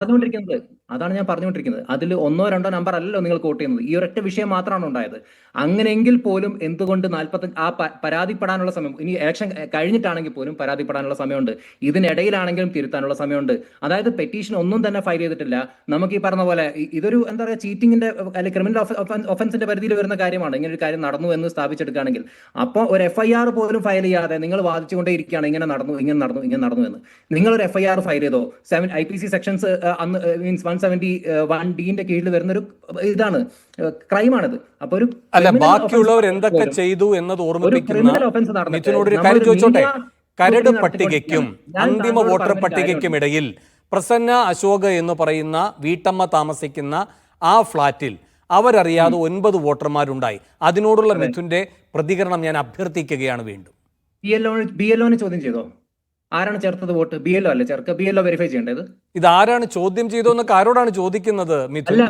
പറഞ്ഞുകൊണ്ടിരിക്കുന്നത് അതാണ് ഞാൻ പറഞ്ഞുകൊണ്ടിരിക്കുന്നത്. അതിൽ ഒന്നോ രണ്ടോ നമ്പർ അല്ലല്ലോ നിങ്ങൾ കോട്ട് ചെയ്യുന്നത്. ഈ ഒരൊറ്റ വിഷയം മാത്രമാണ് ഉണ്ടായത്. അങ്ങനെയെങ്കിൽ പോലും എന്തുകൊണ്ട് 45 പരാതിപ്പെടാനുള്ള സമയം ഇനി ഇലക്ഷൻ കഴിഞ്ഞിട്ടാണെങ്കിൽ പോലും പരാതിപ്പെടാനുള്ള സമയമുണ്ട്. ഇതിനിടയിലാണെങ്കിലും തിരുത്താനുള്ള സമയമുണ്ട്. അതായത് പെറ്റീഷൻ ഒന്നും തന്നെ ഫയൽ ചെയ്തിട്ടില്ല. നമുക്ക് ഈ പറഞ്ഞ പോലെ ഇതൊരു എന്താ പറയുക ചീറ്റിംഗിന്റെ അല്ലെങ്കിൽ ക്രിമിനൽ ഒഫൻസിന്റെ പരിധിയിൽ വരുന്ന കാര്യമാണ്. ഇങ്ങനെ ഒരു കാര്യം നടന്നു എന്ന് സ്ഥാപിച്ചെടുക്കുകയാണെങ്കിൽ അപ്പോൾ ഒരു FIR പോലും ഫയൽ ചെയ്യാതെ നിങ്ങൾ വാദിച്ചുകൊണ്ടേ ഇരിക്കുകയാണ് ഇങ്ങനെ നടന്നു എന്ന്. നിങ്ങൾ ഒരു FIR ഫയൽ ചെയ്തോ? IPC സെക്ഷൻസ് അന്ന് മീൻസ് 171D കീഴിൽ വരുന്ന ഒരു ഇതാണ്, ക്രൈമാണിത്. അപ്പൊ ഒരു അല്ല, ബാക്കിയുള്ളവർ എന്തൊക്കെ ചെയ്തു എന്നത് ഓർമ്മിപ്പിക്കുന്ന മിഥുനോട് ഒരു കാര്യം ചോദിച്ചോട്ടെ. കരട് പട്ടികയ്ക്കും അന്തിമ വോട്ടർ പട്ടികയ്ക്കും ഇടയിൽ പ്രസന്ന അശോക് എന്ന് പറയുന്ന വീട്ടമ്മ താമസിക്കുന്ന ആ ഫ്ളാറ്റിൽ അവരറിയാതെ 9 വോട്ടർമാരുണ്ടായി. അതിനോടുള്ള മിഥുന്റെ പ്രതികരണം ഞാൻ അഭ്യർത്ഥിക്കുകയാണ് വീണ്ടും. BLO ചോദ്യം ചെയ്തോ? ആരാണ് ചേർത്തത് വോട്ട്? BLO അല്ലേ ചേർക്കുക? BLO വെരിഫൈ ചെയ്യേണ്ടത്. ഇത് ആരാണ് ചോദ്യം ചെയ്തോന്നൊക്കെ ആരോടാണ് ചോദിക്കുന്നത് മിഥുൻ?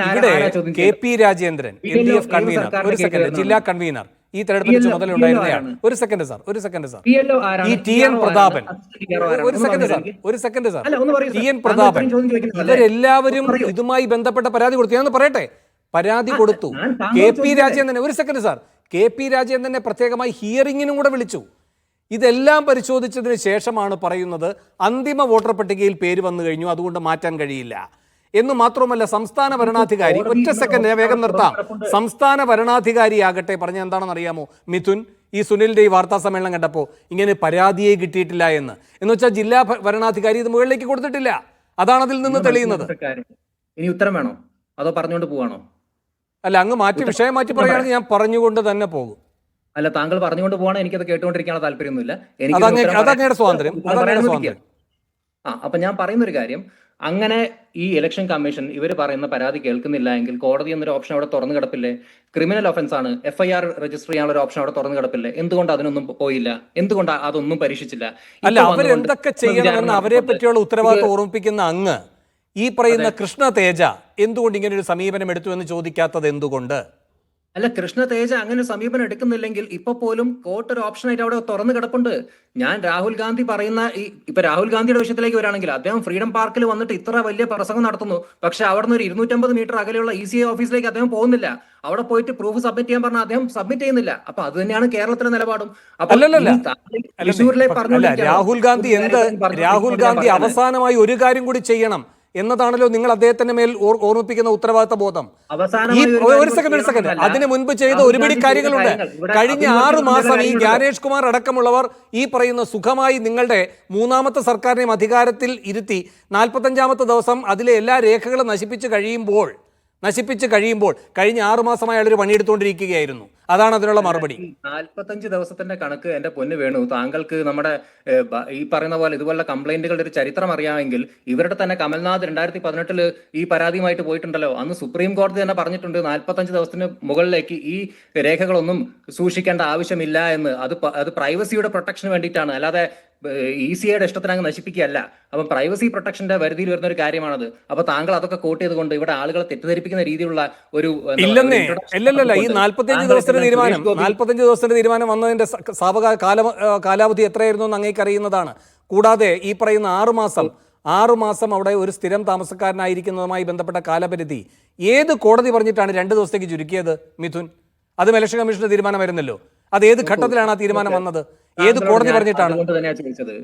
ഇവിടെ KP രാജേന്ദ്രൻ LDF കൺവീനർ, ഒരു സെക്കൻഡ്, ജില്ലാ കൺവീനർ, ഈ തെരഞ്ഞെടുപ്പിന് ചുമതല ഉണ്ടായിരുന്നയാണ്. ഒരു സെക്കൻഡ് സാർ ഈ TN പ്രതാപൻ, ഒരു സെക്കൻഡ് സാർ TN പ്രതാപൻ, ഇവരെല്ലാവരും ഇതുമായി ബന്ധപ്പെട്ട പരാതി കൊടുത്തു. ഞാനൊന്ന് പറയട്ടെ, പരാതി കൊടുത്തു. KP രാജേന്ദ്രനെ, ഒരു സെക്കൻഡ് സാർ, KP രാജേന്ദ്രനെ പ്രത്യേകമായി ഹിയറിംഗിനും കൂടെ വിളിച്ചു. ഇതെല്ലാം പരിശോധിച്ചതിന് ശേഷമാണ് പറയുന്നത് അന്തിമ വോട്ടർ പട്ടികയിൽ പേര് വന്നു കഴിഞ്ഞു, അതുകൊണ്ട് മാറ്റാൻ കഴിയില്ല എന്ന്. മാത്രമല്ല സംസ്ഥാന വരണാധികാരി, ഒറ്റ സെക്കൻഡ് ഞാൻ വേഗം നിർത്താം, സംസ്ഥാന വരണാധികാരിയാകട്ടെ പറഞ്ഞ എന്താണെന്ന് അറിയാമോ മിഥുൻ? ഈ സുനിലിന്റെ ഈ വാർത്താ സമ്മേളനം കണ്ടപ്പോൾ ഇങ്ങനെ പരാതിയെ കിട്ടിയിട്ടില്ല എന്ന് വെച്ചാൽ ജില്ലാ വരണാധികാരി ഇത് മുകളിലേക്ക് കൊടുത്തിട്ടില്ല. അതാണ് അതിൽ നിന്ന് തെളിയുന്നത്. ഇനി ഉത്തരം വേണോ അതോ പറഞ്ഞുകൊണ്ട് പോവാണോ? അല്ല, അങ്ങ് മാറ്റി വിഷയം മാറ്റി പറയുകയാണെങ്കിൽ ഞാൻ പറഞ്ഞുകൊണ്ട് തന്നെ പോകും. അല്ല, താങ്കൾ പറഞ്ഞുകൊണ്ട് പോവാണ്, എനിക്കത് കേട്ടുകൊണ്ടിരിക്കാനുള്ള താല്പര്യമൊന്നുമില്ല. അതങ്ങയുടെ സ്വാതന്ത്ര്യം. അപ്പൊ ഞാൻ പറയുന്ന ഒരു കാര്യം, അങ്ങനെ ഈ ഇലക്ഷൻ കമ്മീഷൻ ഇവർ പറയുന്ന പരാതി കേൾക്കുന്നില്ല എങ്കിൽ കോടതി എന്നൊരു ഓപ്ഷൻ അവിടെ തുറന്നു കിടപ്പില്ലേ? ക്രിമിനൽ ഒഫൻസ് ആണ്, FIR രജിസ്റ്റർ ചെയ്യാനുള്ള ഒരു ഓപ്ഷൻ അവിടെ തുറന്നു കിടപ്പില്ലേ? എന്തുകൊണ്ട് അതിനൊന്നും പോയില്ല? എന്തുകൊണ്ട് അതൊന്നും പരീക്ഷിച്ചില്ല? അല്ല, അവരെന്തൊക്കെ ചെയ്യണമെന്ന് അവരെ പറ്റിയുള്ള ഉത്തരവാദിത്വം ഓർമ്മിപ്പിക്കുന്ന അങ്ങ് ഈ പറയുന്ന കൃഷ്ണ തേജ എന്തുകൊണ്ട് ഇങ്ങനെ ഒരു സമീപനം എടുത്തു എന്ന് ചോദിക്കാത്തത് എന്തുകൊണ്ട്? അല്ല, കൃഷ്ണ തേജ അങ്ങനെ സമീപനം എടുക്കുന്നില്ലെങ്കിൽ ഇപ്പൊ പോലും കോർട്ട് ഒരു ഓപ്ഷനായിട്ട് അവിടെ തുറന്നു കിടപ്പുണ്ട്. ഞാൻ രാഹുൽ ഗാന്ധി പറയുന്ന ഇപ്പൊ രാഹുൽ ഗാന്ധിയുടെ വിഷയത്തിലേക്ക് വരാണെങ്കിൽ അദ്ദേഹം ഫ്രീഡം പാർക്കിൽ വന്നിട്ട് ഇത്ര വലിയ പ്രസംഗം നടത്തുന്നു. പക്ഷെ അവിടെ നിന്ന് ഒരു 250 മീറ്റർ അകലെയുള്ള ECI ഓഫീസിലേക്ക് അദ്ദേഹം പോകുന്നില്ല. അവിടെ പോയിട്ട് പ്രൂഫ് സബ്മിറ്റ് ചെയ്യാൻ പറഞ്ഞാൽ അദ്ദേഹം സബ്മിറ്റ് ചെയ്യുന്നില്ല. അപ്പൊ അത് തന്നെയാണ് കേരളത്തിലെ നിലപാടും. രാഹുൽ ഗാന്ധി അവസാനമായി ഒരു കാര്യം കൂടി ചെയ്യണം എന്നതാണല്ലോ നിങ്ങൾ അദ്ദേഹത്തിന്റെ മേൽ ഓർമ്മിപ്പിക്കുന്ന ഉത്തരവാദിത്ത ബോധം. ഒരു സെക്കൻഡ്, അതിനു മുൻപ് ചെയ്ത ഒരുപിടി കാര്യങ്ങളുണ്ട്. കഴിഞ്ഞ 6 മാസം ഈ ജ്ഞാനേഷ് കുമാർ അടക്കമുള്ളവർ ഈ പറയുന്ന സുഖമായി നിങ്ങളുടെ 3ാമത്തെ സർക്കാരിനെയും അധികാരത്തിൽ ഇരുത്തി 45ാമത്തെ ദിവസം അതിലെ എല്ലാ രേഖകളും നശിപ്പിച്ച് കഴിയുമ്പോൾ കഴിഞ്ഞ 6 മാസമായി അയാളൊരു പണിയെടുത്തുകൊണ്ടിരിക്കുകയായിരുന്നു. അതാണ് അതിനുള്ള മറുപടി. 45 ദിവസത്തിന്റെ കണക്ക് എന്റെ പൊന്ന് വേണു, താങ്കൾക്ക് നമ്മുടെ ഈ പറയുന്ന പോലെ ഇതുപോലുള്ള കംപ്ലൈന്റുകളുടെ ഒരു ചരിത്രം അറിയാമെങ്കിൽ ഇവരുടെ തന്നെ കമൽനാഥ് 2018 ഈ പരാതിയുമായിട്ട് പോയിട്ടുണ്ടല്ലോ. അന്ന് സുപ്രീം കോടതി തന്നെ പറഞ്ഞിട്ടുണ്ട് 45 ദിവസത്തിന് മുകളിലേക്ക് ഈ രേഖകളൊന്നും സൂക്ഷിക്കേണ്ട ആവശ്യമില്ല എന്ന്. അത് പ്രൈവസിയുടെ പ്രൊട്ടക്ഷന് വേണ്ടിയിട്ടാണ്, അല്ലാതെ ECIയുടെ ഇഷ്ടത്തിന് അങ്ങ് നശിപ്പിക്കുകയല്ല. അപ്പം പ്രൈവസി പ്രൊട്ടക്ഷന്റെ പരിധിയിൽ വരുന്ന ഒരു കാര്യമാണത്. അപ്പൊ താങ്കൾ അതൊക്കെ കോട്ട് ചെയ്തുകൊണ്ട് ഇവിടെ ആളുകളെ തെറ്റിദ്ധരിപ്പിക്കുന്ന രീതിയിലുള്ള ഒരു ഈ 45 ദിവസത്തിന്റെ തീരുമാനം വന്നതിന്റെ കാലാവധി എത്രയായിരുന്നു എന്ന് അങ്ങേക്ക് അറിയുന്നതാണ്. കൂടാതെ ഈ പറയുന്ന 6 മാസം അവിടെ ഒരു സ്ഥിരം താമസക്കാരനായിരിക്കുന്നതുമായി ബന്ധപ്പെട്ട കാലപരിധി ഏത് കോടതി പറഞ്ഞിട്ടാണ് 2 ദിവസത്തേക്ക് ചുരുക്കിയത് മിഥുൻ? അതും ഇലക്ഷൻ കമ്മീഷന്റെ തീരുമാനമായിരുന്നല്ലോ. അത് ഏത് ഘട്ടത്തിലാണ് ആ തീരുമാനം വന്നത്? ഏത് കോടതി പറഞ്ഞിട്ടാണ്? ചോദിച്ചത്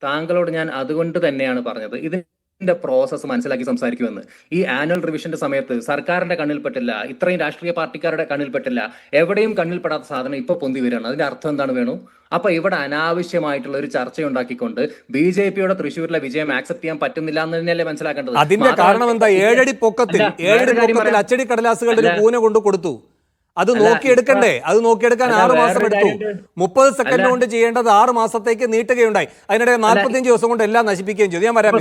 താങ്കളോട് ഞാൻ അതുകൊണ്ട് തന്നെയാണ് പറഞ്ഞത് ഇതിന്റെ പ്രോസസ്സ് മനസ്സിലാക്കി സംസാരിക്കുമെന്ന്. ഈ ആനുവൽ റിവിഷന്റെ സമയത്ത് സർക്കാരിന്റെ കണ്ണിൽപ്പെട്ടില്ല, ഇത്രയും രാഷ്ട്രീയ പാർട്ടിക്കാരുടെ കണ്ണിൽപ്പെട്ടില്ല, എവിടെയും കണ്ണിൽപ്പെടാത്ത സാധനം ഇപ്പൊ പൊന്തി വരികയാണ്. അതിന്റെ അർത്ഥം എന്താണ് വേണു? അപ്പൊ ഇവിടെ അനാവശ്യമായിട്ടുള്ള ഒരു ചർച്ചയുണ്ടാക്കിക്കൊണ്ട് BJPയുടെ തൃശ്ശൂരിലെ വിജയം ആക്സെപ്റ്റ് ചെയ്യാൻ പറ്റുന്നില്ല എന്ന് തന്നെയല്ലേ മനസ്സിലാക്കേണ്ടത്. അതിന്റെ കാരണം എന്താ? 7 അടി പൊക്കത്തിൽ അച്ചടി കടലാസുകളുടെ കൂന കൊണ്ട് കൊടുത്തു. അത് നോക്കിയെടുക്കണ്ടേ? അത് നോക്കിയെടുക്കാൻ 6 മാസം എടുത്തു. 30 സെക്കൻഡ് കൊണ്ട് ചെയ്യേണ്ടത് 6 മാസത്തേക്ക് നീട്ടുകയുണ്ടായി. അതിനിടെ 45 ദിവസം കൊണ്ട് എല്ലാം നശിപ്പിക്കുകയും ചെയ്തു. ഞാൻ വരാം.